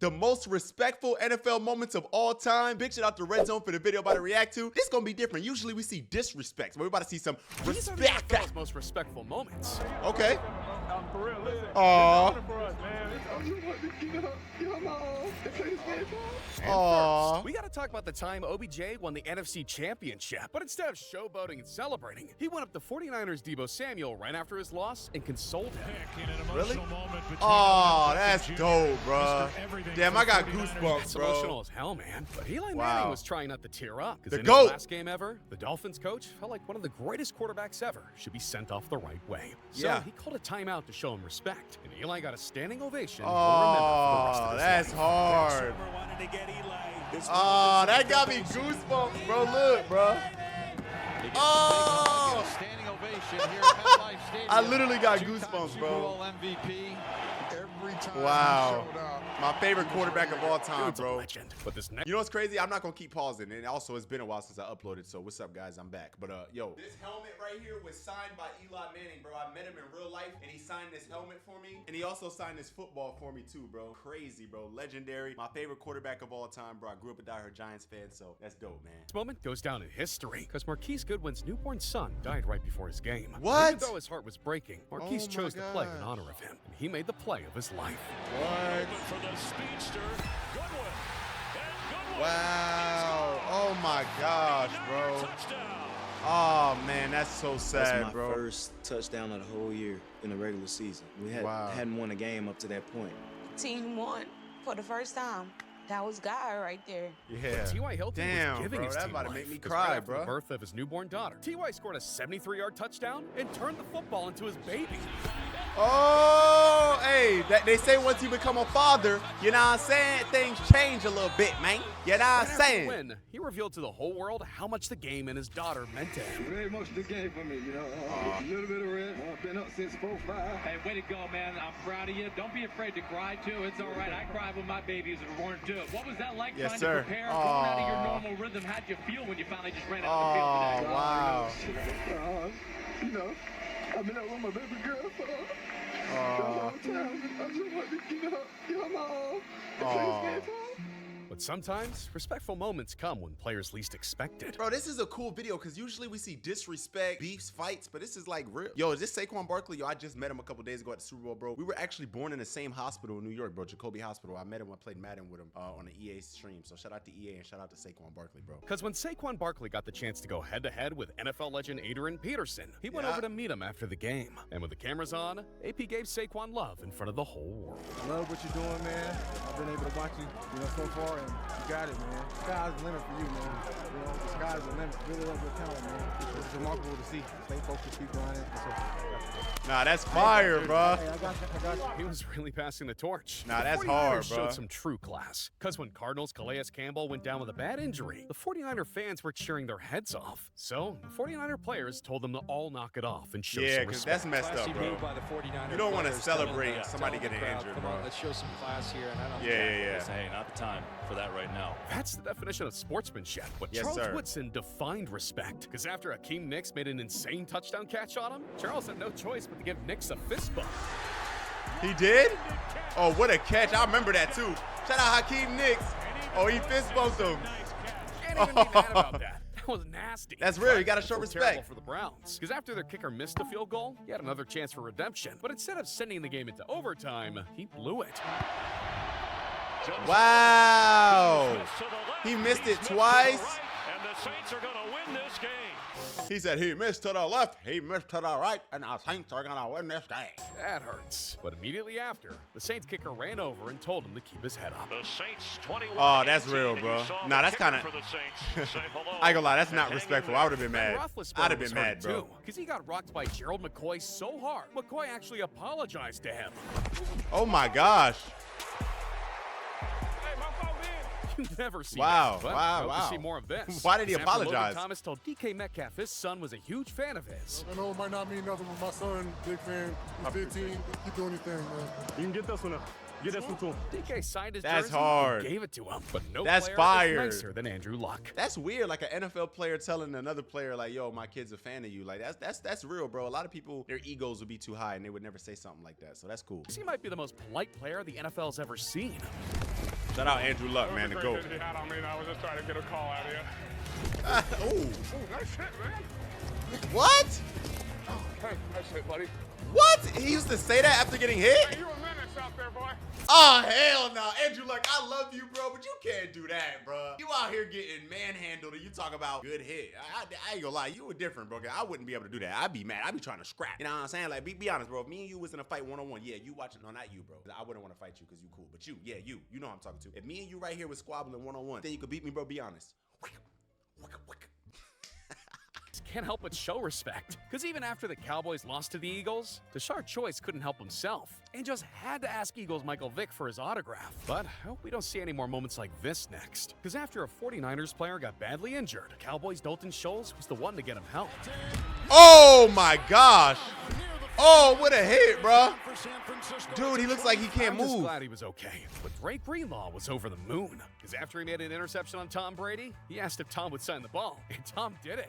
The most respectful NFL moments of all time. Big shout out to Red Zone for the video about to react to. This gonna be different. Usually we see disrespect, but we're about to see some respect. These are the NFL's most respectful moments. Okay. For real, listen. Aww. It's for us, man. Aww. We got to talk about the time OBJ won the NFC Championship, but instead of showboating and celebrating, he went up to 49ers Deebo Samuel right after his loss and consoled him. Really? Oh, that's dope, bro. Damn, I got goosebumps, It's bro. emotional as hell, man. But Eli Manning was trying not to tear up. The Because in GOAT. his last game ever, the Dolphins coach felt like one of the greatest quarterbacks ever should be sent off the right way. So Yeah. he called a timeout to show him respect, and Eli got a standing ovation. Oh, that's hard. Oh, that got me goosebumps, bro. Look, bro. Oh, I literally got goosebumps, bro. Wow. My favorite quarterback of all time, Dude's a bro. legend. But this next You know what's crazy? I'm not gonna keep pausing, and also it's been a while since I uploaded. So what's up, guys? I'm back. But yo, this helmet right here was signed by Eli Manning, bro. I met him in real life, and he signed this helmet for me, and he also signed this football for me too, bro. Crazy, bro. Legendary. My favorite quarterback of all time, bro. I grew up a diehard Giants fan, so that's dope, man. moment goes down in history because Marquise Goodwin's newborn son died right before his game. What? Even though his heart was breaking, Marquise Oh my chose to play in gosh. honor of him, and he made the play of his life. What? For the speedster, Goodwin. And Goodwin. Wow. Oh my gosh, bro. Touchdown. Oh man, that's so That's sad, my bro. first touchdown of the whole year in the regular season. We hadn't won a game up to that point. Team won for the first time. That was God right there. Yeah. T.Y. Hilton Damn, was giving bro, his that team about to life, make me 'cause cry, right after bro. the birth of his newborn daughter, T.Y. scored a 73-yard touchdown and turned the football into his baby. Oh, hey, they say once you become a father, you know what I'm saying, things change a little bit, man. You know what I'm Right after the saying? win, he revealed to the whole world how much the game and his daughter meant to him. Very much the game for me, you know. A little bit of red. I've been up since 4-5. Hey, way to go, man. I'm proud of you. Don't be afraid to cry, too. It's all right. I cried when my babies were born, too. What was that like Yes, trying sir. to prepare, going out of your normal rhythm? How'd you feel when you finally just ran out Oh, the field today? wow. You know, I've been up with my baby girl for a Oh, long time. I just want to, you know, my own. oh. But sometimes, respectful moments come when players least expect it. Bro, this is a cool video because usually we see disrespect, beefs, fights, but this is like real. Yo, is this Saquon Barkley? Yo, I just met him a couple days ago at the Super Bowl, bro. We were actually born in the same hospital in New York, bro, Jacoby Hospital. I met him, I played Madden with him on the EA stream. So shout out to EA and shout out to Saquon Barkley, bro. Because when Saquon Barkley got the chance to go head-to-head with NFL legend Adrian Peterson, he went Yeah. over to meet him after the game. And with the cameras on, AP gave Saquon love in front of the whole world. I love what you're doing, man. I've been able to watch you, so far, and you got it, man. Sky's the limit for you, man. You know, the sky's the limit. Really love your talent, man. It's remarkable to see. Stay focused, keep grinding. Nah, that's fire, bro. Hey, I got you. He was really passing the torch. Nah, that's The 49ers hard, showed bro. some true class. Because when Cardinals' Calais Campbell went down with a bad injury, the 49er fans were cheering their heads off. So the 49er players told them to all knock it off and show Yeah, some because respect. that's messed up, bro. You don't want to celebrate somebody getting injured, Come bro. on, let's show some class here. And I don't Yeah. Hey, not the time for that right now. That's the definition of sportsmanship. But Yes, Charles sir. Woodson defined respect. Because after Hakeem Nicks made an insane touchdown catch on him, Charles had no choice but to give Nicks a fist bump. He did? Oh, what a catch. I remember that, too. Shout out Hakeem Nicks. Oh, he fist bumped him. Can't even be mad about that. That was nasty. That's real. You gotta But show so respect. terrible for the Browns. Because after their kicker missed a field goal, he had another chance for redemption. But instead of sending the game into overtime, he blew it. Wow. He missed it twice. And the Saints are going to win this game. He said he missed to the left, he missed to the right, and the Saints are gonna win this game. That hurts. But immediately after, the Saints kicker ran over and told him to keep his head up. The Saints 21. Oh, that's real, 18, bro. and you saw Nah, the that's kicker kinda- for the Saints say hello I ain't gonna lie, that's and not hang in respectful. there. I would have been mad. Roethlisberger I'd have was been hurt mad, bro. because he got rocked by Gerald McCoy so hard. McCoy actually apologized to him. Oh my gosh. You never see Wow, that. But wow, hope wow. to see more of this. Why did he Because after Logan apologize? Thomas told DK Metcalf his son was a huge fan of his. I know it might not mean nothing, but my son, big fan. He's 15. Keep doing your thing, man. You can get this one. Get this one to him. DK signed his That's jersey hard. and gave it to him. But no That's player fire. is nicer than Andrew Luck. That's weird, like an NFL player telling another player, like, yo, my kid's a fan of you. Like, that's real, bro. A lot of people, their egos would be too high and they would never say something like that. So that's cool. He might be the most polite player the NFL's ever seen. Shout out Andrew Luck, man, the GOAT. He had on me, and I was just trying to get a call out of you. Ooh. Ooh, nice hit, man. What? Oh, hey, nice hit, buddy. What? He used to say that after getting hit? Hey, you a menace out there, boy. Oh, hell no. Andrew, Luck, I love you, bro, but you can't do that, bro. You out here getting manhandled and you talk about good hit. I ain't gonna lie, you were different, bro. I wouldn't be able to do that. I'd be mad. I'd be trying to scrap. You know what I'm saying? Like, be honest, bro. If me and you was in a fight one-on-one, yeah, you watching. No, not you, bro. I wouldn't want to fight you because you cool. But you, yeah, you know what I'm talking to. If me and you right here was squabbling one-on-one, then you could beat me, bro. Be honest. Can't help but show respect. Because even after the Cowboys lost to the Eagles, Tashard Choice couldn't help himself and just had to ask Eagles Michael Vick for his autograph. But I hope we don't see any more moments like this next. Because after a 49ers player got badly injured, Cowboys' Dalton Schultz was the one to get him help. Oh my gosh. Oh, what a hit, bro. Dude, he looks like he can't move. I'm just glad he was okay. But Drake Greenlaw was over the moon. Because after he made an interception on Tom Brady, he asked if Tom would sign the ball. And Tom did it.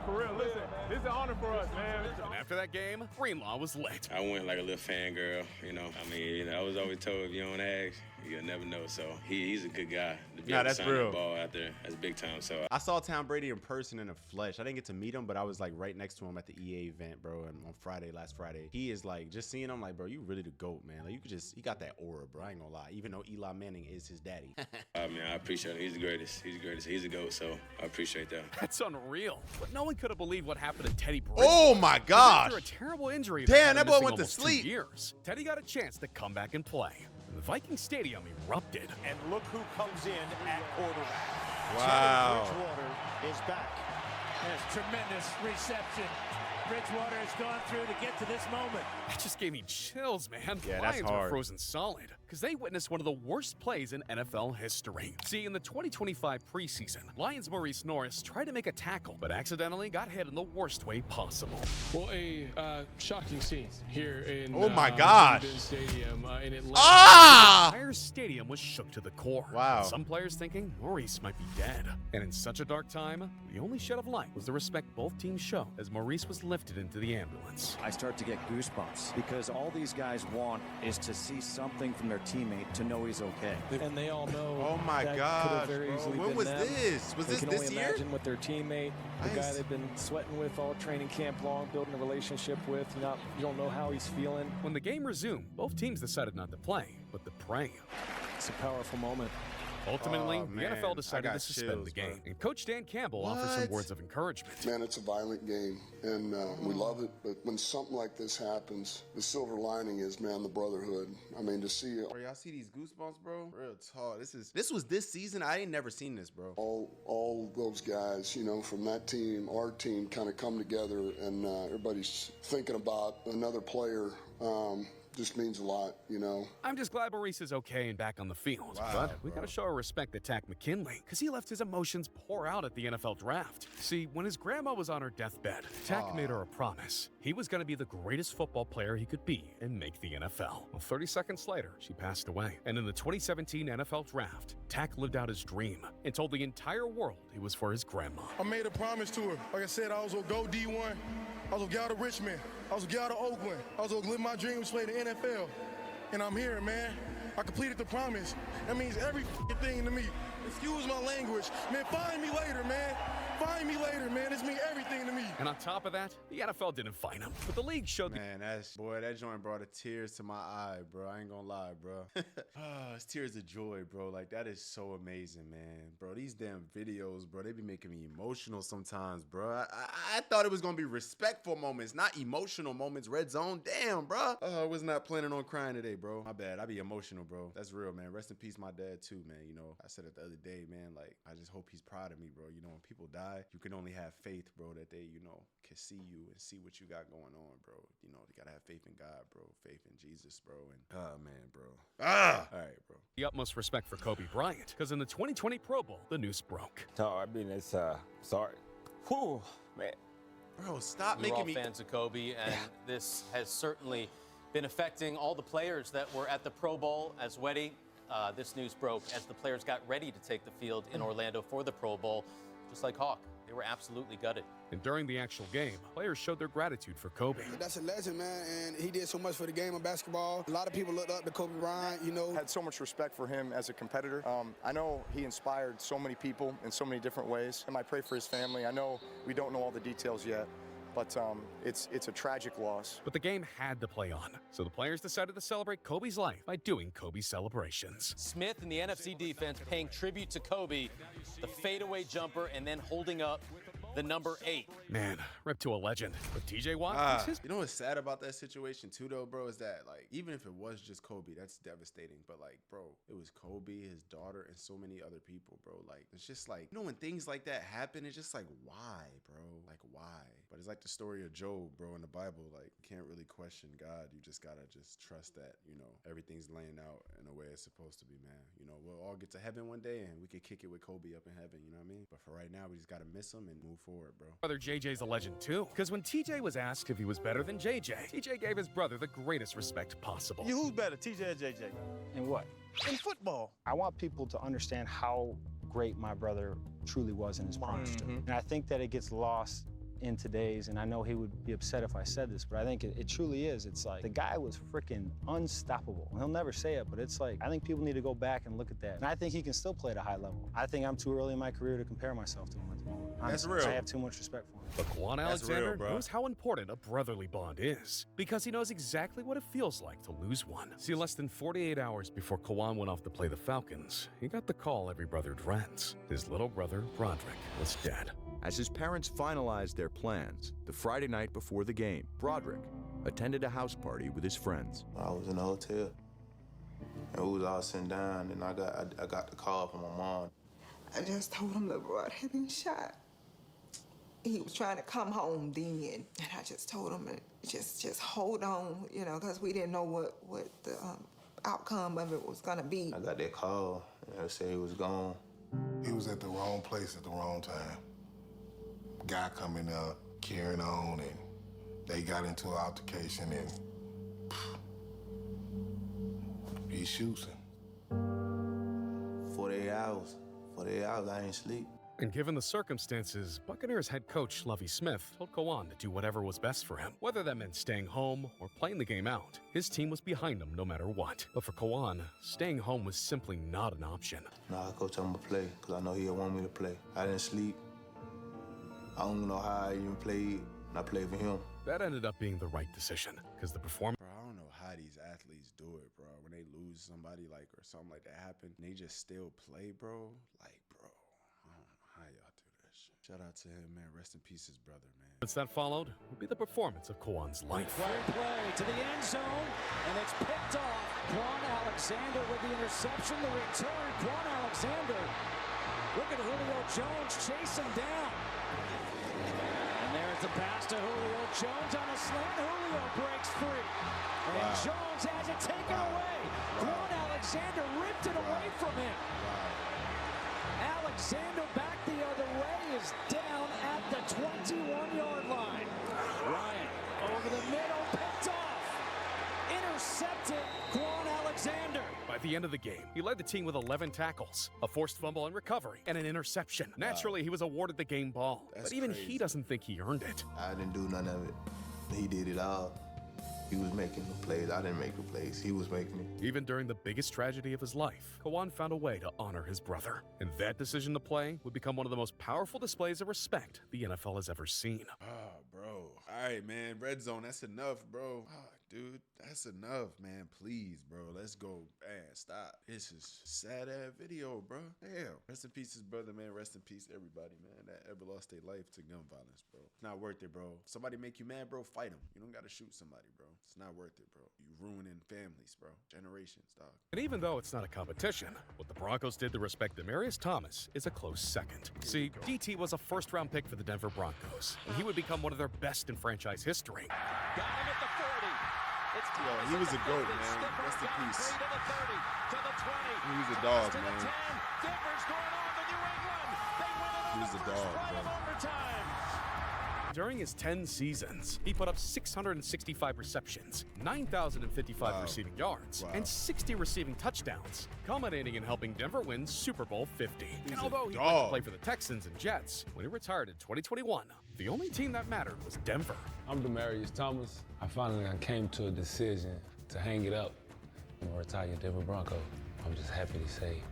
For real, listen, this is an honor for us, man. And after that game, Greenlaw was lit. I went like a little fangirl, you know. I mean, I was always told if you don't ask, you'll never know. So he's a good guy. To be able to sign the ball out there, that's big time. So I saw Tom Brady in person in the flesh. I didn't get to meet him, but I was like right next to him at the EA event, bro. And on last Friday, he is like, just seeing him, like, bro, you really the GOAT, man. Like, he got that aura, bro. I ain't gonna lie. Even though Eli Manning is his daddy. I mean, I appreciate it. He's the greatest. He's the greatest. He's a GOAT. So I appreciate that. That's unreal. But no one could have believed what happened to Teddy Bridgewater. Oh my gosh. After a terrible injury, damn, that boy went to sleep. 2 years. Teddy got a chance to come back and play. The Viking Stadium erupted. And look who comes in at quarterback. Wow. Teddy Bridgewater is back. There's tremendous reception. Bridgewater has gone through to get to this moment. That just gave me chills, man. Yeah, Lions that's hard. were frozen solid because they witnessed one of the worst plays in NFL history. See, in the 2025 preseason, Lions' Maurice Norris tried to make a tackle, but accidentally got hit in the worst way possible. Well, a shocking scene here in oh my gosh. Stadium in Atlanta. Ah! The entire stadium was shook to the core. Wow. Some players thinking Maurice might be dead. And in such a dark time, the only shed of light was the respect both teams showed as Maurice was lifted into the ambulance. I start to get goosebumps because all these guys want is to see something from their teammate to know he's okay. And they all know. Oh my gosh, very bro. easily When been was them. this? Was they this can this only year? imagine with their teammate, the Nice. guy they've been sweating with all training camp long, building a relationship with. You don't know how he's feeling. When the game resumed, both teams decided not to play, but to pray. It's a powerful moment. Ultimately, Oh, the man. NFL I decided got to suspend chills, the game. bro. And Coach Dan Campbell offered some What? words of encouragement. Man, it's a violent game, and we love it. But when something like this happens, the silver lining is, man, the brotherhood. I mean, to see Bro, y'all see these goosebumps, bro? Real talk. This was this season. I ain't never seen this, bro. all those guys, you know, from that team, our team, kind of come together, and everybody's thinking about another player. Just means a lot, you know. I'm just glad Maurice is okay and back on the field. Wow, but we gotta show our respect to Tack McKinley, because he left his emotions pour out at the NFL draft. See, when his grandma was on her deathbed, Tack made her a promise. He was gonna be the greatest football player he could be and make the NFL. Well, 30 seconds later, she passed away. And in the 2017 NFL draft, Tack lived out his dream and told the entire world he was for his grandma. I made a promise to her. Like I said, I was going to go D1. I was going to get out of Richmond. I was going to get out of Oakland. I was going to live my dream to play the NFL. And I'm here, man. I completed the promise. That means every thing to me. Excuse my language. Man, find me later, man. Find me later, man. This means everything to me. And on top of that, the NFL didn't find him. But the league showed Man, that joint brought a tears to my eye, bro. I ain't gonna lie, bro. It's tears of joy, bro. Like, that is so amazing, man. Bro, these damn videos, bro, they be making me emotional sometimes, bro. I thought it was gonna be respectful moments, not emotional moments. Red zone, damn, bro. I was not planning on crying today, bro. My bad. I be emotional, bro. That's real, man. Rest in peace, my dad, too, man. You know, I said it the other day, man. Like, I just hope he's proud of me, bro. You know, when people die, you can only have faith, bro, that they, you know, can see you and see what you got going on, bro. You know, you gotta have faith in God, bro. Faith in Jesus, bro. And, oh, man, bro. All right, bro. the utmost respect for Kobe Bryant, because in the 2020 Pro Bowl, the noose broke. No, I mean, it's, sorry. Whew, man. Bro, stop We're making all me... fans of Kobe, and this has certainly been affecting all the players that were at the Pro Bowl. As this news broke as the players got ready to take the field in Orlando for the Pro Bowl, just like Hawk. They were absolutely gutted. And during the actual game, players showed their gratitude for Kobe. That's a legend, man, and he did so much for the game of basketball. A lot of people looked up to Kobe Bryant, you know. Had so much respect for him as a competitor. I know he inspired so many people in so many different ways, and I pray for his family. I know we don't know all the details yet, but it's a tragic loss. But the game had to play on, so the players decided to celebrate Kobe's life by doing Kobe celebrations. Smith and the NFC defense paying tribute to Kobe, the fadeaway jumper, and then holding up the number 8. Man, rip to a legend. But TJ Watt, you know what's sad about that situation too, though, bro, is that, like, even if it was just Kobe, that's devastating. But, like, bro, it was Kobe, his daughter, and so many other people, bro. Like, it's just like, you know, when things like that happen, it's just like, why, bro? Like, why? But it's like the story of Job, bro, in the Bible. Like, you can't really question God. You just gotta just trust that, you know, everything's laying out in a way it's supposed to be, man. You know, we'll all get to heaven one day, and we can kick it with Kobe up in heaven, you know what I mean? But for right now, we just gotta miss him and move forward, bro. Brother JJ's a legend too, because when TJ was asked if he was better than JJ, TJ gave his brother the greatest respect possible. Who's better, TJ or JJ? In what? In football. I want people to understand how great my brother truly was in his prime. And I think that it gets lost in today's, and I know he would be upset if I said this, but I think it truly is. It's like, the guy was freaking unstoppable. He'll never say it, but it's like, I think people need to go back and look at that. And I think he can still play at a high level. I think I'm too early in my career to compare myself to him at the moment. That's real. I have too much respect for him. But Quan Alexander knows how important a brotherly bond is, because he knows exactly what it feels like to lose one. See, less than 48 hours before Kawan went off to play the Falcons, he got the call every brother dreads. His little brother, Broderick, was dead. As his parents finalized their plans, the Friday night before the game, Broderick attended a house party with his friends. I was in the hotel, and we was all sitting down, and I got the call from my mom. I just told him little brother had been shot. He was trying to come home then, and I just told him to just hold on, you know, because we didn't know what the outcome of it was gonna be. I got that call, and they said he was gone. He was at the wrong place at the wrong time. Guy coming up, carrying on, and they got into an altercation, and he shoots him. 48 hours. 48 hours, I ain't sleep. And given the circumstances, Buccaneers head coach Lovie Smith told Kawan to do whatever was best for him, whether that meant staying home or playing the game out. His team was behind him no matter what. But for Kawan, staying home was simply not an option. Nah, coach, I'm gonna play, because I know he'll want me to play. I didn't sleep. I don't know how I even played, and I played for him. That ended up being the right decision, because the performance... Bro, I don't know how these athletes do it, bro. When they lose somebody, like, or something like that happen, and they just still play, bro. Like, bro, I don't know how y'all do that shit. Shout out to him, man. Rest in peace, his brother, man. That followed would be the performance of Kawan's life. Right play to the end zone, and it's picked off. Quan Alexander with the interception, the return. Quan Alexander. Look at Julio Jones chase him down. And there's the pass to Julio Jones on a slant. Julio breaks free. And Jones has it taken away. Quan Alexander ripped it away from him. Alexander back the other way is down at the 21-yard line. Ryan over the middle, picked off. Intercepted Quan Alexander. By the end of the game, he led the team with 11 tackles, a forced fumble and recovery, and an interception. Naturally, he was awarded the game ball, but even he doesn't think he earned it. I didn't do none of it. He did it all. He was making the plays. I didn't make the plays. He was making it. Even during the biggest tragedy of his life, Kawan found a way to honor his brother. And that decision to play would become one of the most powerful displays of respect the NFL has ever seen. Oh, bro. All right, man. Red zone, that's enough, bro. Oh, dude, that's enough, man. Please, bro. Let's go. Man, stop. This is sad-ass video, bro. Damn. Rest in peace, his brother, man. Rest in peace, everybody, man, that ever lost their life to gun violence, bro. It's not worth it, bro. If somebody make you mad, bro, fight them. You don't got to shoot somebody, bro. It's not worth it, bro. You ruining families, bro. Generations, dog. And even though it's not a competition, what the Broncos did to respect Demaryius Thomas is a close second. See, DT was a first-round pick for the Denver Broncos, and he would become one of their best in franchise history. Got him at the 40. It's Yo, he was a goat, man. Rest in peace. To the 30, to the 20. He was a dog, to man. The 10. Denver's going on to New England. They win it He was a dog, bro. overtime. During his 10 seasons, he put up 665 receptions, 9,055 receiving yards, and 60 receiving touchdowns, culminating in helping Denver win Super Bowl 50. And although he went to play for the Texans and Jets, when he retired in 2021, the only team that mattered was Denver. I'm Demaryius Thomas. I finally came to a decision to hang it up and retire Denver Broncos. I'm just happy to say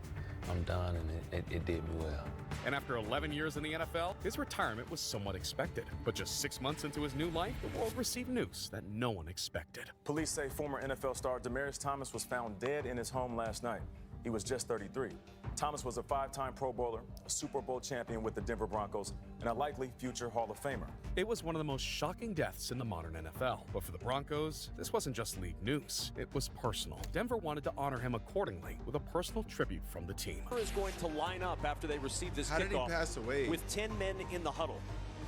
I'm done, and it did me well. And after 11 years in the NFL, his retirement was somewhat expected. But just 6 months into his new life, the world received news that no one expected. Police say former NFL star Demaryius Thomas was found dead in his home last night. He was just 33. Thomas was a 5-time Pro Bowler, a Super Bowl champion with the Denver Broncos, and a likely future Hall of Famer. It was one of the most shocking deaths in the modern NFL. But for the Broncos, this wasn't just league news. It was personal. Denver wanted to honor him accordingly with a personal tribute from the team. Denver is going to line up after they receive this kickoff. How did he pass away? With 10 men in the huddle.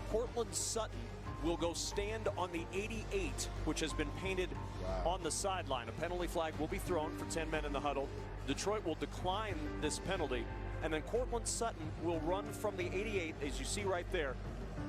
Cortland Sutton will go stand on the 88, which has been painted on the sideline. A penalty flag will be thrown for 10 men in the huddle. Detroit will decline this penalty, and then Cortland Sutton will run from the 88, as you see right there,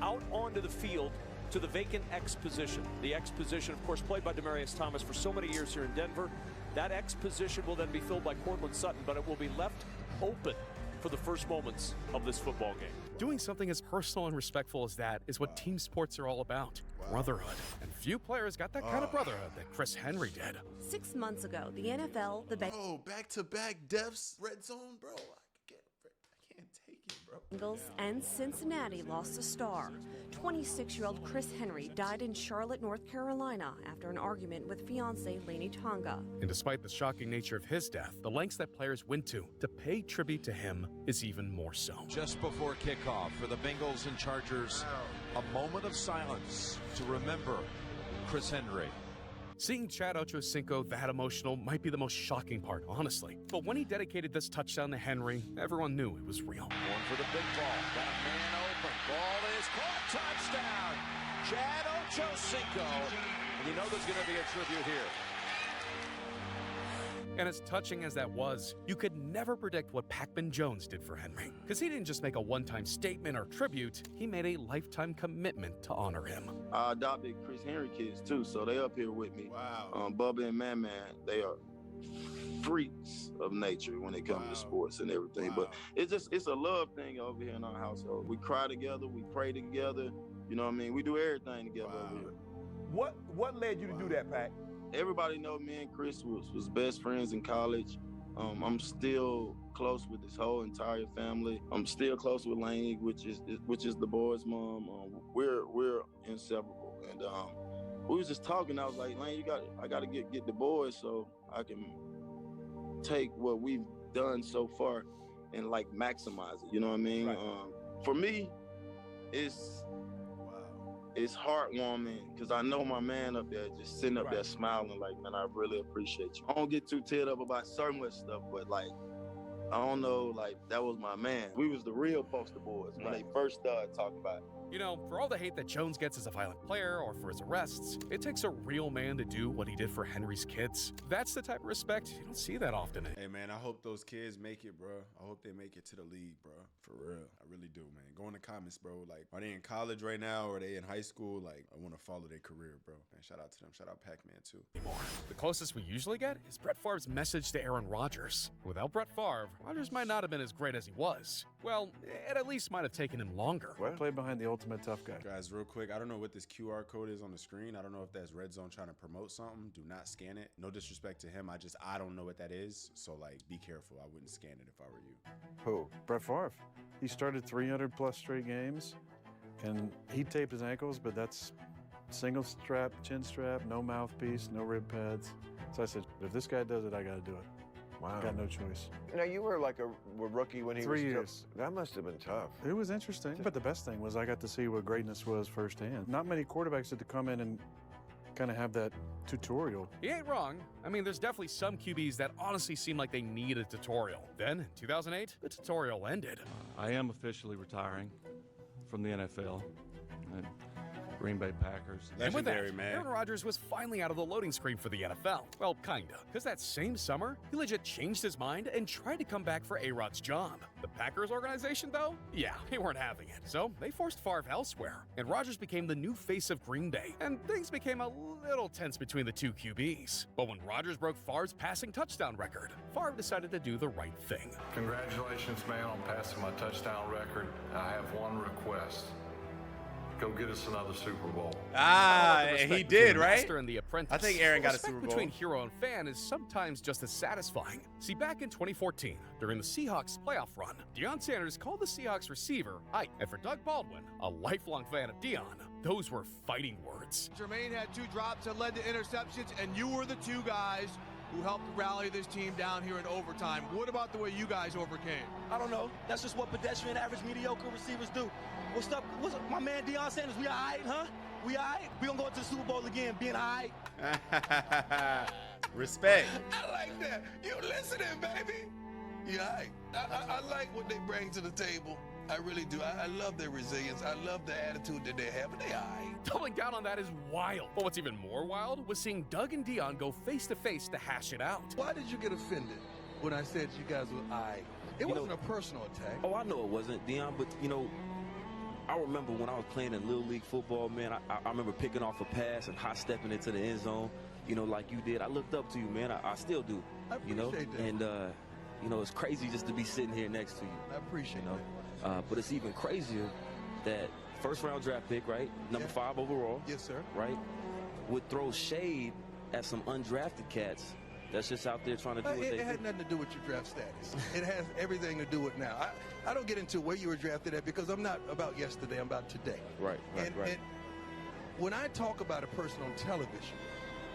out onto the field to the vacant X position. The X position, of course, played by Demaryius Thomas for so many years here in Denver. That X position will then be filled by Cortland Sutton, but it will be left open for the first moments of this football game. Doing something as personal and respectful as that is what team sports are all about. Brotherhood. And few players got that kind of brotherhood that Chris Henry did. 6 months ago, the NFL, Oh, back-to-back deaths, red zone, bro. I can't take it, bro. Bengals and Cincinnati lost a star. 26-year-old Chris Henry died in Charlotte, North Carolina after an argument with fiancée Lainey Tonga. And despite the shocking nature of his death, the lengths that players went to pay tribute to him is even more so. Just before kickoff for the Bengals and Chargers, a moment of silence to remember Chris Henry. Seeing Chad Ochocinco that emotional might be the most shocking part, honestly. But when he dedicated this touchdown to Henry, everyone knew it was real. Going for the big ball. Got a man open. Ball is caught. Touchdown. Chad Ochocinco. And you know there's going to be a tribute here. And as touching as that was, you could never predict what Pac-Man Jones did for Henry. Because he didn't just make a one-time statement or tribute, he made a lifetime commitment to honor him. I adopted Chris Henry kids too, so they up here with me. Wow. Bubba and Man, they are freaks of nature when it comes to sports and everything. But it's a love thing over here in our household. We cry together, we pray together, you know what I mean? We do everything together over here. What led you to do that, Pac? Everybody know me and Chris was best friends in college. I'm still close with his whole entire family. I'm still close with Lainey, which is the boys' mom. We're inseparable. And we was just talking. I was like, Lainey, I got to get the boys so I can take what we've done so far and like maximize it. You know what I mean? Right. For me, it's heartwarming because I know my man up there just sitting up there smiling like, man, I really appreciate you. I don't get too teared up about so much stuff, but like, I don't know, like, that was my man. We was the real poster boys when they first started talking about it. You know, for all the hate that Jones gets as a violent player or for his arrests, it takes a real man to do what he did for Henry's kids. That's the type of respect you don't see that often. Hey, man, I hope those kids make it, bro. I hope they make it to the league, bro. For real. I really do, man. Go in the comments, bro. Like, are they in college right now or are they in high school? Like, I want to follow their career, bro. Man, shout out to them. Shout out Pac-Man, too. The closest we usually get is Brett Favre's message to Aaron Rodgers. Without Brett Favre, Rodgers might not have been as great as he was. Well, it at least might have taken him longer. Play behind the ultimate tough guy. Guys, real quick, I don't know what this QR code is on the screen. I don't know if that's Red Zone trying to promote something. Do not scan it. No disrespect to him. I don't know what that is. So, like, be careful. I wouldn't scan it if I were you. Who? Brett Favre. He started 300+ straight games, and he taped his ankles, but that's single strap, chin strap, no mouthpiece, no rib pads. So I said, if this guy does it, I got to do it. Wow. Got no choice. Now, you were like a rookie when he 3 was... 3 years. That must have been tough. It was interesting, but the best thing was I got to see what greatness was firsthand. Not many quarterbacks had to come in and kind of have that tutorial. He ain't wrong. I mean, there's definitely some QBs that honestly seem like they need a tutorial. Then, in 2008, the tutorial ended. I am officially retiring from the NFL. And Green Bay Packers. And with that, Legendary, man. Aaron Rodgers was finally out of the loading screen for the NFL. Well, kinda. Because that same summer, he legit changed his mind and tried to come back for A-Rod's job. The Packers organization, though? Yeah, they weren't having it. So they forced Favre elsewhere, and Rodgers became the new face of Green Bay, and things became a little tense between the two QBs. But when Rodgers broke Favre's passing touchdown record, Favre decided to do the right thing. Congratulations, man, on passing my touchdown record. I have one request. Go get us another Super Bowl. And he did, right? Master and the Apprentice. I think Aaron got a Respect Super Bowl. between hero and fan is sometimes just as satisfying. See, back in 2014, during the Seahawks playoff run, Deion Sanders called the Seahawks receiver Ike. And for Doug Baldwin, a lifelong fan of Deion, those were fighting words. Jermaine had 2 drops that led to interceptions, and you were the 2 guys who helped rally this team down here in overtime. What about the way you guys overcame? I don't know. That's just what pedestrian, average, mediocre receivers do. What's up? What's up, my man Deion Sanders? We all right, huh? We all right? We gonna go to the Super Bowl again, being all right? Respect. I like that. You listening, baby? Yeah, I like what they bring to the table. I really do. I love their resilience. I love the attitude that they have, but they all right. Doubling down on that is wild. But what's even more wild was seeing Doug and Deion go face-to-face to hash it out. Why did you get offended when I said you guys were all right? It wasn't a personal attack. Oh, I know it wasn't, Deion, but, I remember when I was playing in Little League football, man, I remember picking off a pass and hot stepping into the end zone, like you did. I looked up to you, man. I still do, I appreciate that. And, it's crazy just to be sitting here next to you. I appreciate that. But it's even crazier that first-round draft pick, right? Number 5 overall. Yes, sir. Right? Would throw shade at some undrafted cats that's just out there trying to do what they do. It had nothing to do with your draft status. It has everything to do with now. I don't get into where you were drafted at because I'm not about yesterday, I'm about today. Right. And when I talk about a person on television,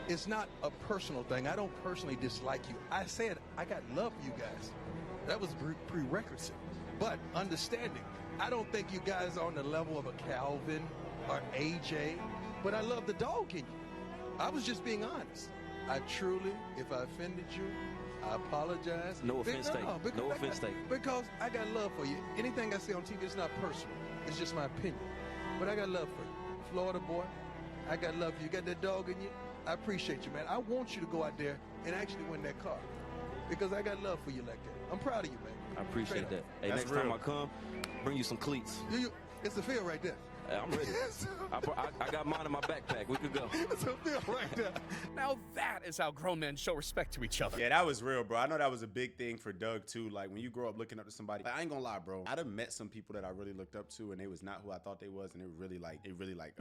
it's not a personal thing. I don't personally dislike you. I said I got love for you guys. That was a prerequisite. But understanding, I don't think you guys are on the level of a Calvin or AJ, but I love the dog in you. I was just being honest. I truly, if I offended you, I apologize. No offense taken. No offense taken. Because I got love for you. Anything I say on TV is not personal. It's just my opinion. But I got love for you. Florida boy, I got love for you. You got that dog in you? I appreciate you, man. I want you to go out there and actually win that car. Because I got love for you like that. I'm proud of you, man. I appreciate that. Hey, That's next real. time I come, bring you some cleats. It's a field right there. Hey, I'm ready. I got mine in my backpack. We could go. It's a field right there. Now that is how grown men show respect to each other. Yeah, that was real, bro. I know that was a big thing for Doug, too. Like, when you grow up looking up to somebody, I ain't gonna lie, bro. I'd have met some people that I really looked up to, and they was not who I thought they was, and it really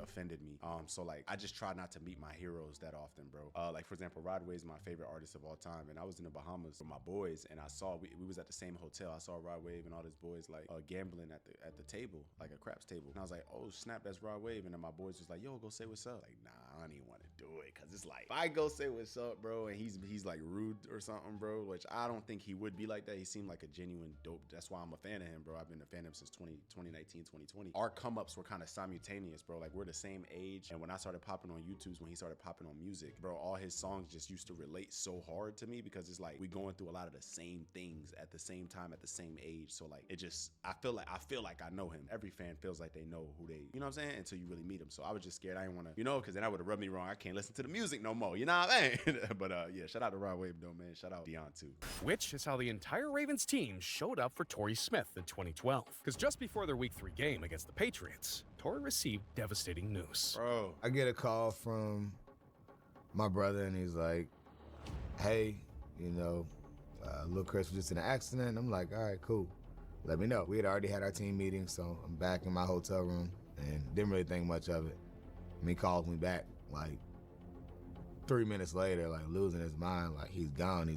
offended me. So, like, I just try not to meet my heroes that often, bro. Like, for example, Rod Wave's my favorite artist of all time, and I was in the Bahamas with my boys, and I saw, we was at the same hotel. I saw Rod Wave and all his boys, like, gambling at the table, like a craps table. And I was like, oh, snap, that's Rod Wave. And then my boys was like, yo, go say what's up. Like, nah, I don't even want to do it. Cause it's like, if I go say what's up, bro, and he's like rude or something, bro, which I don't think he would be like that. He seemed like a genuine dope. That's why I'm a fan of him, bro. I've been a fan of him since 2019, 2020. Our come ups were kind of simultaneous, bro. Like, we're the same age. And when I started popping on YouTube's, when he started popping on music, bro, all his songs just used to relate so hard to me because it's like we going through a lot of the same things at the same time, at the same age. So like, it just, I feel like I know him. Every fan feels like they know who they, you know what I'm saying? Until you really meet him. So I was just scared. I didn't want to, because then I would have rubbed me wrong. I can't listen to the music no more. You know what I mean? But yeah, shout out to Rod Wave though, man. Shout out Deion too. Which is how the entire Ravens team showed up for Torrey Smith in 2012. Because just before their Week 3 game against the Patriots, Torrey received devastating news. Bro. I get a call from my brother and he's like, hey, little Chris was just in an accident. I'm like, all right, cool. Let me know. We had already had our team meeting, so I'm back in my hotel room and didn't really think much of it. He calls me back like 3 minutes later, like losing his mind, like he's gone.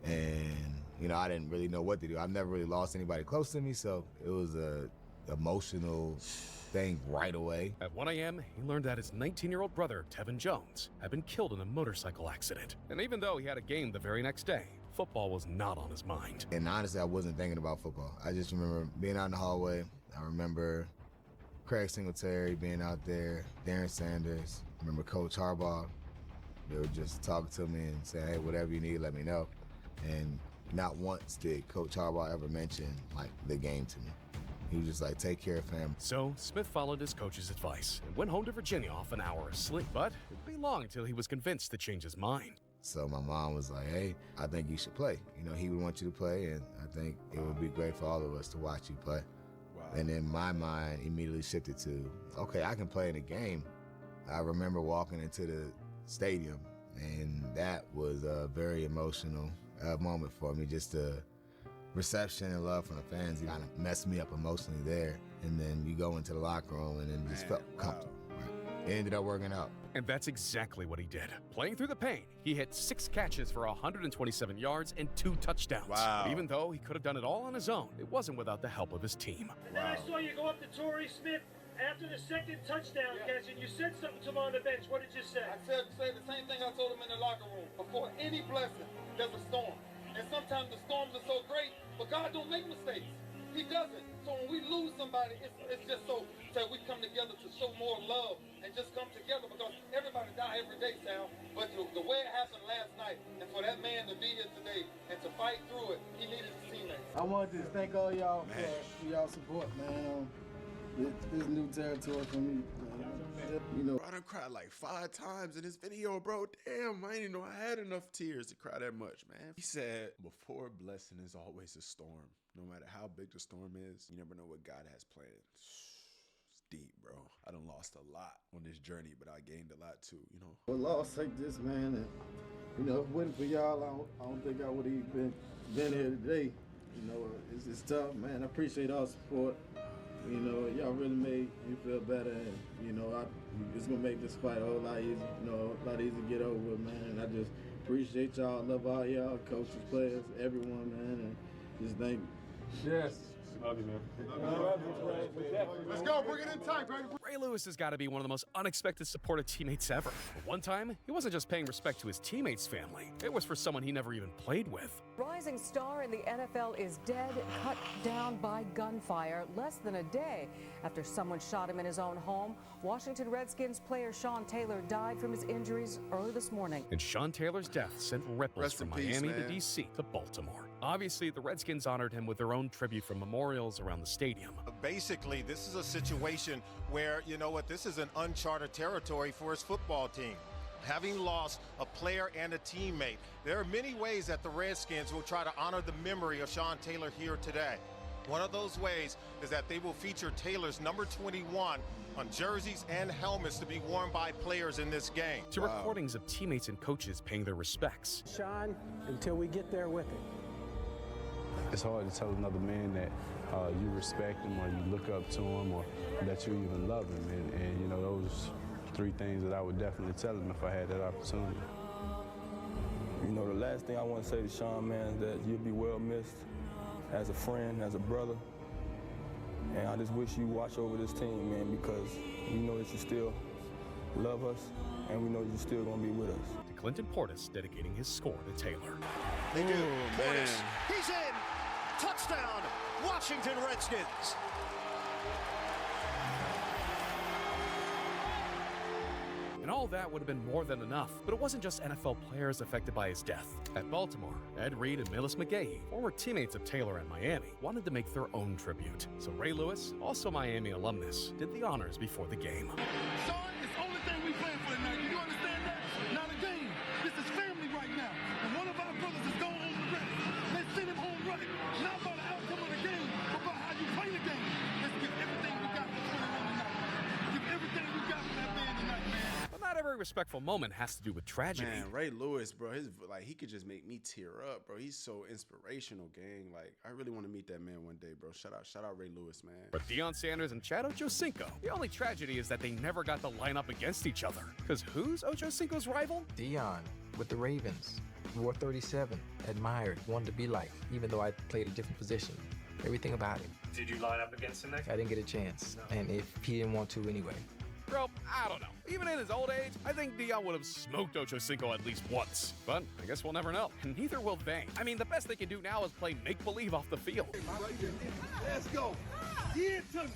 And, I didn't really know what to do. I've never really lost anybody close to me, so it was a emotional thing right away. At 1 a.m., he learned that his 19-year-old brother, Tevin Jones, had been killed in a motorcycle accident. And even though he had a game the very next day, football was not on his mind. And honestly, I wasn't thinking about football. I just remember being out in the hallway. I remember Craig Singletary being out there, Darren Sanders. I remember Coach Harbaugh. They were just talking to me and saying, hey, whatever you need, let me know. And not once did Coach Harbaugh ever mention, like, the game to me. He was just like, take care of family. So Smith followed his coach's advice and went home to Virginia off an hour of sleep. But it would be long until he was convinced to change his mind. So my mom was like, hey, I think you should play. You know, he would want you to play, and I think it would be great for all of us to watch you play. Wow. And then my mind immediately shifted to, okay, I can play in a game. I remember walking into the stadium, and that was a very emotional moment for me. Just the reception and love from the fans kind of messed me up emotionally there. And then you go into the locker room, and then just felt comfortable. It ended up working out. And that's exactly what he did. Playing through the pain, he hit 6 catches for 127 yards and 2 touchdowns. Wow. Even though he could have done it all on his own, it wasn't without the help of his team. And then I saw you go up to Torrey Smith after the second touchdown catch, and you said something to him on the bench. What did you say? I said the same thing I told him in the locker room. Before any blessing, there's a storm. And sometimes the storms are so great, but God don't make mistakes. He doesn't. So when we lose somebody, it's just so that we come together to show more love and just come together, because everybody die every day, Sal. But the way it happened last night, and for that man to be here today and to fight through it, he needed his teammates. I wanted to thank all y'all for y'all support, man. This new territory for me. You know, Bro, I done cried like 5 times in this video, bro. Damn, I didn't know I had enough tears to cry that much, man. He said, before a blessing is always a storm. No matter how big the storm is, you never know what God has planned. It's deep, bro. I done lost a lot on this journey, but I gained a lot too, you know. for loss like this, man, and you know, if it wasn't for y'all, I don't think I would have been here today. You know, it's tough, man. I appreciate all support. You know, y'all really made me feel better, and you know, it's gonna make this fight a whole lot easier. You know, a lot easier to get over, man. And I just appreciate y'all, love all y'all, coaches, players, everyone, man, and just thank you. Yes. Love you, man. Let's go, bring it in tight, baby. Ray Lewis has got to be one of the most unexpected supportive teammates ever. But one time, he wasn't just paying respect to his teammates' family. It was for someone he never even played with. Rising star in the NFL is dead, cut down by gunfire less than a day after someone shot him in his own home. Washington Redskins player Sean Taylor died from his injuries early this morning. And Sean Taylor's death sent ripples Rest from in peace, Miami to man. D.C. to Baltimore. Obviously, the Redskins honored him with their own tribute from memorials around the stadium. Basically, this is a situation where, you know what, this is an uncharted territory for his football team. Having lost a player and a teammate, there are many ways that the Redskins will try to honor the memory of Sean Taylor here today. One of those ways is that they will feature Taylor's number 21 on jerseys and helmets to be worn by players in this game. To recordings of teammates and coaches paying their respects. Sean, until we get there with it. It's hard to tell another man that you respect him or you look up to him or that you even love him. And you know, those 3 things that I would definitely tell him if I had that opportunity. You know, the last thing I want to say to Sean, man, is that you'll be well missed as a friend, as a brother. And I just wish you watch over this team, man, because we know that you still love us and we know you're still going to be with us. To Clinton Portis dedicating his score to Taylor. They do. Portis, he's in. Touchdown, Washington Redskins. And all that would have been more than enough. But it wasn't just NFL players affected by his death. At Baltimore, Ed Reed and Millis McGahee, former teammates of Taylor in Miami, wanted to make their own tribute. So Ray Lewis, also Miami alumnus, did the honors before the game. Son, it's the only thing we playing for tonight. Do you understand that? Not a game. This is family right now. And one of our brothers is going home to rest. Let's send him home right. Not about the outcome of the game, but about how you play the game. Let's give everything we got for 21 tonight. Give everything we got for that man tonight, man. But not every respectful moment has to do with tragedy. Man, Ray Lewis, bro, he could just make me tear up, bro. He's so inspirational, gang. Like, I really want to meet that man one day, bro. Shout out Ray Lewis, man. For Deion Sanders and Chad Ochocinco, the only tragedy is that they never got to line up against each other. Because who's Ochocinco's rival? Deion with the Ravens. Wore 37, admired, wanted to be like, even though I played a different position. Everything about him. Did you line up against him next? I didn't get a chance, and if he didn't want to anyway. Bro, I don't know. Even in his old age, I think Dion would have smoked Ochocinco at least once. But I guess we'll never know. And neither will they. I mean, the best they can do now is play make-believe off the field. Let's go. Get it to me.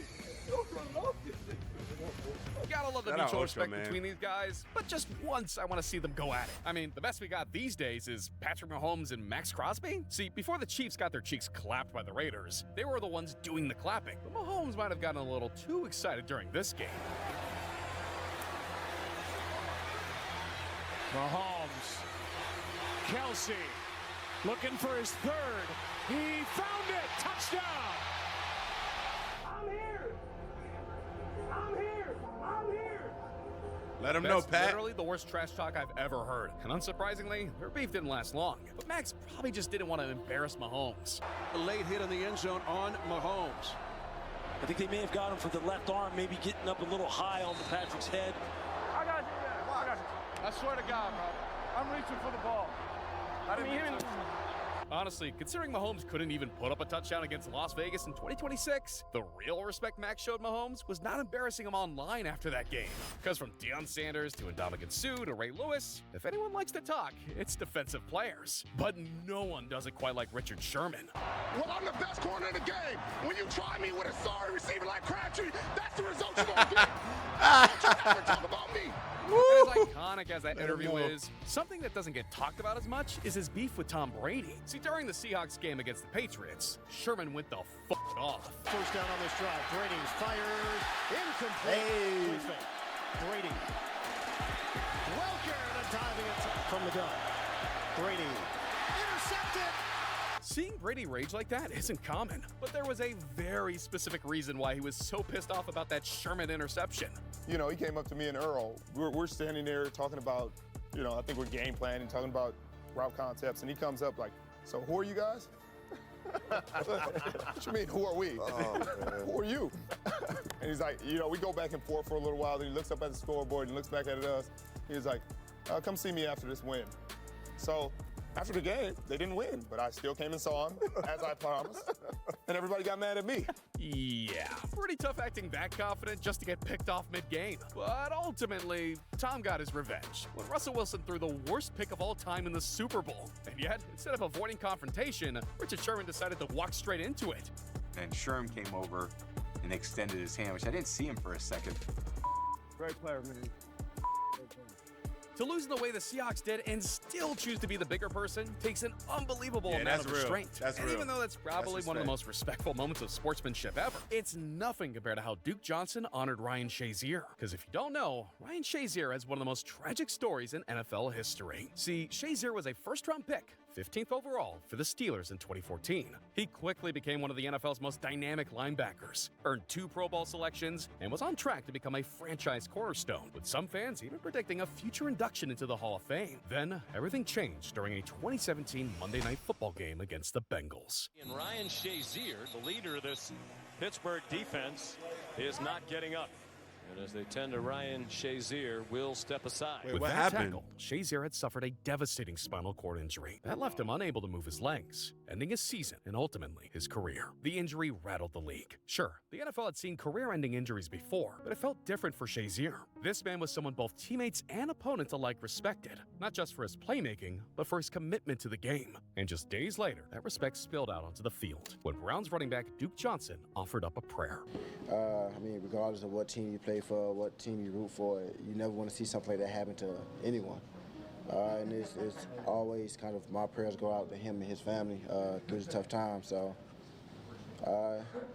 Gotta love the Shout out mutual Ocho, respect man. between these guys, but just once I want to see them go at it. I mean, the best we got these days is Patrick Mahomes and Max Crosby. See, before the Chiefs got their cheeks clapped by the Raiders, they were the ones doing the clapping. But Mahomes might have gotten a little too excited during this game. Mahomes, Kelsey, looking for his third. He found it. Touchdown. I'm here. I'm here. I'm here. Let him know, That's Pat. literally the worst trash talk I've ever heard. And unsurprisingly, their beef didn't last long. But Max probably just didn't want to embarrass Mahomes. A late hit in the end zone on Mahomes. I think they may have got him for the left arm, maybe getting up a little high on Patrick's head. I got you. I got you. I swear to God, bro. I'm reaching for the ball. I didn't mean to. Honestly, considering Mahomes couldn't even put up a touchdown against Las Vegas in 2026, the real respect Max showed Mahomes was not embarrassing him online after that game. Because from Deion Sanders to Ndamukong Suh to Ray Lewis, if anyone likes to talk, it's defensive players. But no one does it quite like Richard Sherman. Well, I'm the best corner in the game. When you try me with a sorry receiver like Crabtree, that's the result you're going to get. Don't you ever talk about me. And as iconic as that interview is, something that doesn't get talked about as much is his beef with Tom Brady. See, during the Seahawks game against the Patriots, Sherman went the f*** off. First down on this drive. Brady's fired. Incomplete. Brady. Welker, the diving attack from the gun. Brady. Intercepted. Seeing Brady rage like that isn't common, but there was a very specific reason why he was so pissed off about that Sherman interception. You know, he came up to me and Earl. We're standing there talking about, you know, I think we're game planning, talking about route concepts, and he comes up like, so who are you guys? What you mean, who are we? Who are you? And he's like, you know, we go back and forth for a little while, then he looks up at the scoreboard and looks back at us. He was like, come see me after this win. So after the game, they didn't win, but I still came and saw him, as I promised, and everybody got mad at me. Yeah, pretty tough acting that confident just to get picked off mid-game. But ultimately, Tom got his revenge when Russell Wilson threw the worst pick of all time in the Super Bowl. And yet, instead of avoiding confrontation, Richard Sherman decided to walk straight into it. And Sherm came over and extended his hand, which I didn't see him for a second. Great player, man. To lose in the way the Seahawks did and still choose to be the bigger person takes an unbelievable amount of restraint. That's and real. even though that's probably one of the most respectful moments of sportsmanship ever, it's nothing compared to how Duke Johnson honored Ryan Shazier. Because if you don't know, Ryan Shazier has one of the most tragic stories in NFL history. See, Shazier was a first-round pick, 15th overall for the Steelers in 2014. He quickly became one of the NFL's most dynamic linebackers, earned 2 Pro Bowl selections, and was on track to become a franchise cornerstone, with some fans even predicting a future induction into the Hall of Fame. Then, everything changed during a 2017 Monday Night Football game against the Bengals. And Ryan Shazier, the leader of this Pittsburgh defense, is not getting up. And as they tend to Ryan Shazier, will step aside. With that tackle, Shazier had suffered a devastating spinal cord injury that left him unable to move his legs, ending his season and ultimately his career. The injury rattled the league. Sure, the NFL had seen career-ending injuries before, but it felt different for Shazier. This man was someone both teammates and opponents alike respected, not just for his playmaking, but for his commitment to the game. And just days later, that respect spilled out onto the field when Browns running back Duke Johnson offered up a prayer. I mean, regardless of what team you play for, what team you root for, you never want to see something like that happen to anyone. And it's always kind of my prayers go out to him and his family through this tough time. So,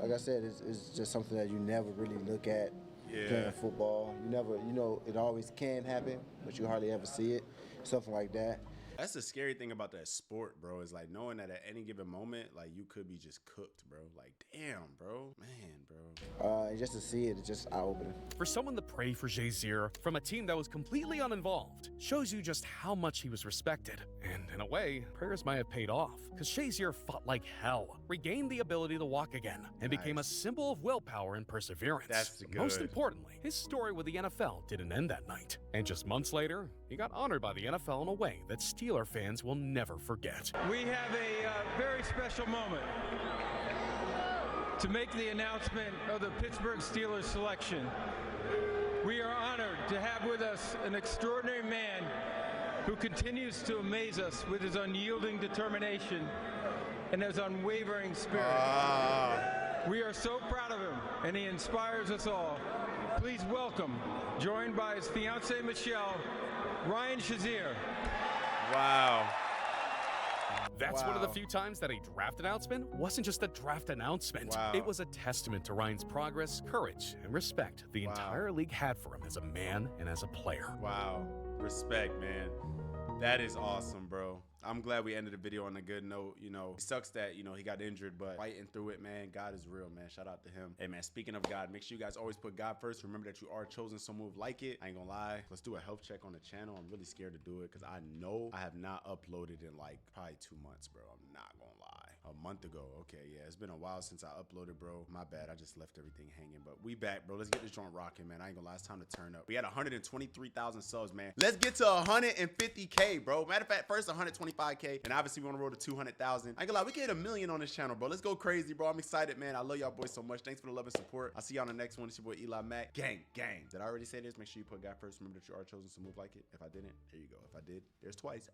like I said, it's just something that you never really look at playing football. You never, you know, it always can happen, but you hardly ever see it, something like that. That's the scary thing about that sport, bro, is like knowing that at any given moment, like you could be just cooked, bro. Like, damn, bro. Man, bro. And just to see it, it's just eye-opening. For someone to pray for Shazier from a team that was completely uninvolved shows you just how much he was respected. And in a way, prayers might have paid off, because Shazier fought like hell, regained the ability to walk again, and became a symbol of willpower and perseverance. That's good. Most importantly, his story with the NFL didn't end that night. And just months later, he got honored by the NFL in a way that Steeler fans will never forget. We have a very special moment to make the announcement of the Pittsburgh Steelers selection We are honored to have with us an extraordinary man who continues to amaze us with his unyielding determination and his unwavering spirit. We are so proud of him, and he inspires us all. Please welcome, joined by his fiancée Michelle, Ryan Shazier. Wow. That's one of the few times that a draft announcement wasn't just a draft announcement. Wow. It was a testament to Ryan's progress, courage, and respect the entire league had for him as a man and as a player. Wow. Respect, man. That is awesome, bro. I'm glad we ended the video on a good note. You know, it sucks that, you know, he got injured, but fighting through it, man. God is real, man. Shout out to him. Hey, man, speaking of God, make sure you guys always put God first. Remember that you are chosen, so move like it. I ain't gonna lie. Let's do a health check on the channel. I'm really scared to do it because I know I have not uploaded in like probably 2 months, bro. I'm not gonna lie. A month ago. Okay, yeah. It's been a while since I uploaded, bro. My bad. I just left everything hanging, but we back, bro. Let's get this joint rocking, man. I ain't gonna lie. It's time to turn up. We had 123,000 subs, man. Let's get to 150K, bro. Matter of fact, first 125K, and obviously we want to roll to 200,000. I ain't gonna lie, we can hit 1 million on this channel, bro. Let's go crazy, bro. I'm excited, man. I love y'all boys so much. Thanks for the love and support. I'll see y'all on the next one. It's your boy Eli Mack. Gang, gang. Did I already say this? Make sure you put God first. Remember that you are chosen, so move like it. If I didn't, there you go. If I did, there's twice.